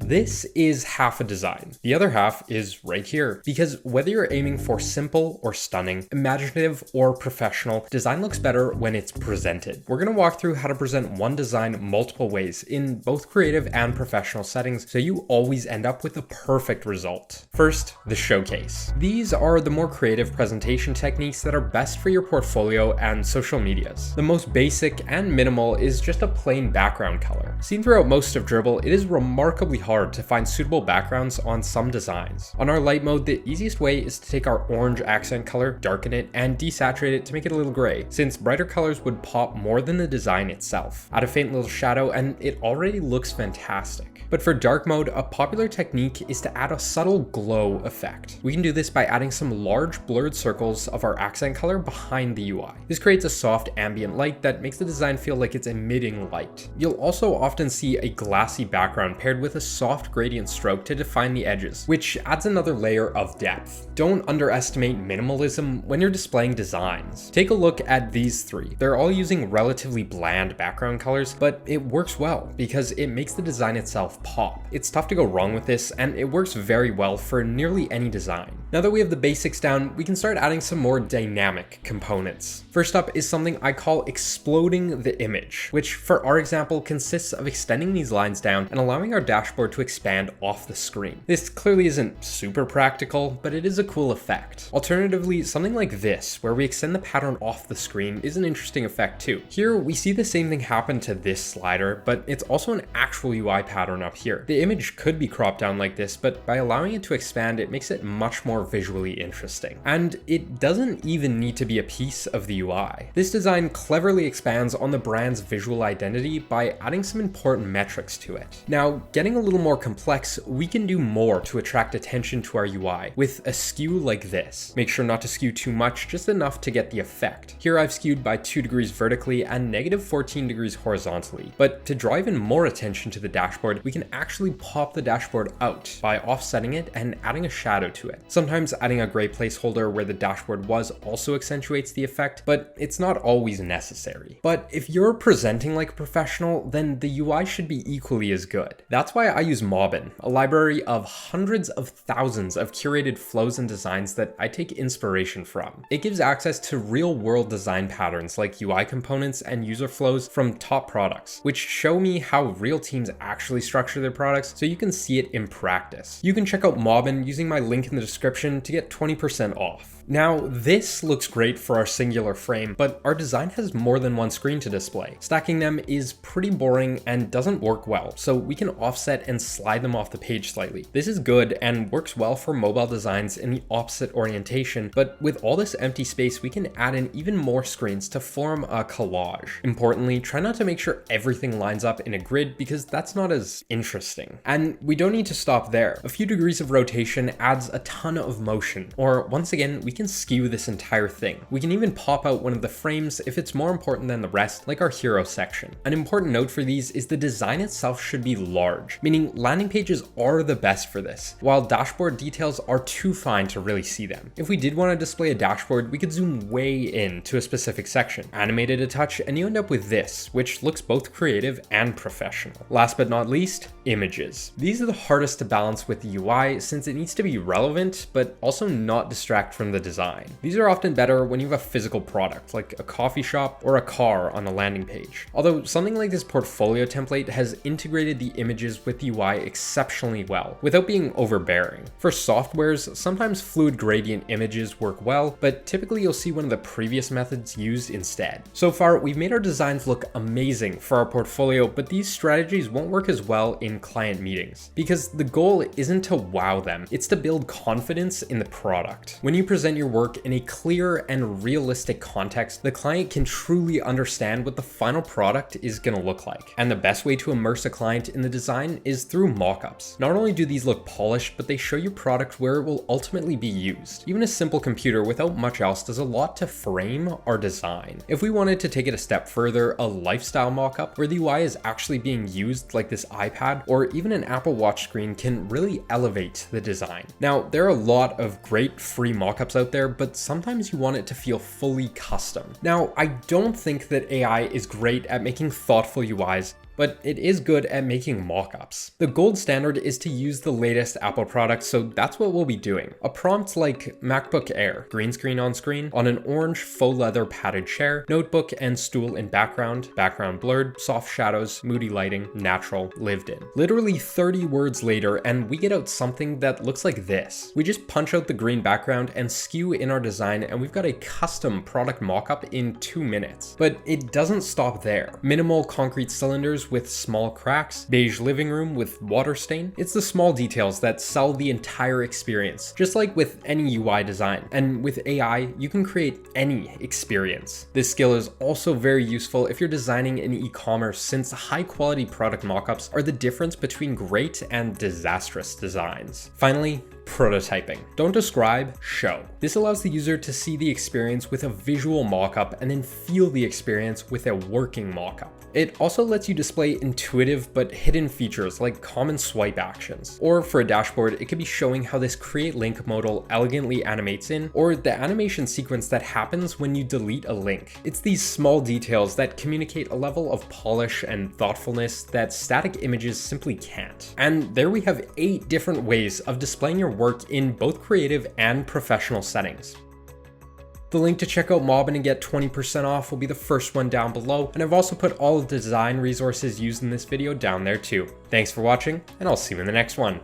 This is half a design. The other half is right here, because whether you're aiming for simple or stunning, imaginative or professional, design looks better when it's presented. We're going to walk through how to present one design multiple ways in both creative and professional settings, so you always end up with the perfect result. First, the showcase. These are the more creative presentation techniques that are best for your portfolio and social medias. The most basic and minimal is just a plain background color. Seen throughout most of Dribbble, it is remarkably hard to find suitable backgrounds on some designs. On our light mode, the easiest way is to take our orange accent color, darken it, and desaturate it to make it a little gray, since brighter colors would pop more than the design itself. Add a faint little shadow and it already looks fantastic. But for dark mode, a popular technique is to add a subtle glow effect. We can do this by adding some large blurred circles of our accent color behind the UI. This creates a soft ambient light that makes the design feel like it's emitting light. You'll also often see a glassy background paired with a soft gradient stroke to define the edges, which adds another layer of depth. Don't underestimate minimalism when you're displaying designs. Take a look at these three. They're all using relatively bland background colors, but it works well because it makes the design itself pop. It's tough to go wrong with this, and it works very well for nearly any design. Now that we have the basics down, we can start adding some more dynamic components. First up is something I call exploding the image, which for our example consists of extending these lines down and allowing our dashboard to expand off the screen. This clearly isn't super practical, but it is a cool effect. Alternatively, something like this, where we extend the pattern off the screen, is an interesting effect too. Here we see the same thing happen to this slider, but it's also an actual UI pattern up here. The image could be cropped down like this, but by allowing it to expand, it makes it much more visually interesting. And it doesn't even need to be a piece of the UI. This design cleverly expands on the brand's visual identity by adding some important metrics to it. Now, getting a little more complex, we can do more to attract attention to our UI with a skew like this. Make sure not to skew too much, just enough to get the effect. Here I've skewed by 2 degrees vertically and negative 14 degrees horizontally. But to draw even more attention to the dashboard, we can actually pop the dashboard out by offsetting it and adding a shadow to it. Sometimes adding a gray placeholder where the dashboard was also accentuates the effect, but it's not always necessary. But if you're presenting like a professional, then the UI should be equally as good. That's why I use Mobbin, a library of hundreds of thousands of curated flows and designs that I take inspiration from. It gives access to real-world design patterns like UI components and user flows from top products, which show me how real teams actually structure their products so you can see it in practice. You can check out Mobbin using my link in the description to get 20% off. Now, this looks great for our singular frame, but our design has more than one screen to display. Stacking them is pretty boring and doesn't work well, so we can offset and slide them off the page slightly. This is good and works well for mobile designs in the opposite orientation, but with all this empty space, we can add in even more screens to form a collage. Importantly, try not to make sure everything lines up in a grid because that's not as interesting. And we don't need to stop there. A few degrees of rotation adds a ton of motion, or once again, we can skew this entire thing. We can even pop out one of the frames if it's more important than the rest, like our hero section. An important note for these is the design itself should be large, meaning landing pages are the best for this, while dashboard details are too fine to really see them. If we did want to display a dashboard, we could zoom way in to a specific section, animate it a touch, and you end up with this, which looks both creative and professional. Last but not least, images. These are the hardest to balance with the UI since it needs to be relevant, but also not distract from the design. These are often better when you have a physical product, like a coffee shop or a car on a landing page. Although something like this portfolio template has integrated the images with the UI exceptionally well, without being overbearing. For softwares, sometimes fluid gradient images work well, but typically you'll see one of the previous methods used instead. So far, we've made our designs look amazing for our portfolio, but these strategies won't work as well in client meetings, because the goal isn't to wow them, it's to build confidence in the product. When you present your work in a clear and realistic context, the client can truly understand what the final product is going to look like. And the best way to immerse a client in the design is through mockups. Not only do these look polished, but they show you product where it will ultimately be used. Even a simple computer without much else does a lot to frame our design. If we wanted to take it a step further, a lifestyle mockup where the UI is actually being used, like this iPad or even an Apple Watch screen, can really elevate the design. Now, there are a lot of great free mockups out there, but sometimes you want it to feel fully custom. Now, I don't think that AI is great at making thoughtful UIs, but it is good at making mockups. The gold standard is to use the latest Apple products, so that's what we'll be doing. A prompt like MacBook Air, green screen on screen, on an orange faux leather padded chair, notebook and stool in background, background blurred, soft shadows, moody lighting, natural, lived in. Literally 30 words later, and we get out something that looks like this. We just punch out the green background and skew in our design, and we've got a custom product mockup in 2 minutes. But it doesn't stop there. Minimal concrete cylinders with small cracks, beige living room with water stain. It's the small details that sell the entire experience, just like with any UI design. And with AI, you can create any experience. This skill is also very useful if you're designing in e-commerce, since high quality product mockups are the difference between great and disastrous designs. Finally, prototyping. Don't describe, show. This allows the user to see the experience with a visual mockup and then feel the experience with a working mockup. It also lets you display intuitive but hidden features like common swipe actions. Or for a dashboard, it could be showing how this create link modal elegantly animates in, or the animation sequence that happens when you delete a link. It's these small details that communicate a level of polish and thoughtfulness that static images simply can't. And there we have 8 different ways of displaying your work in both creative and professional settings. The link to check out Mobbin and get 20% off will be the first one down below, and I've also put all of the design resources used in this video down there too. Thanks for watching, and I'll see you in the next one.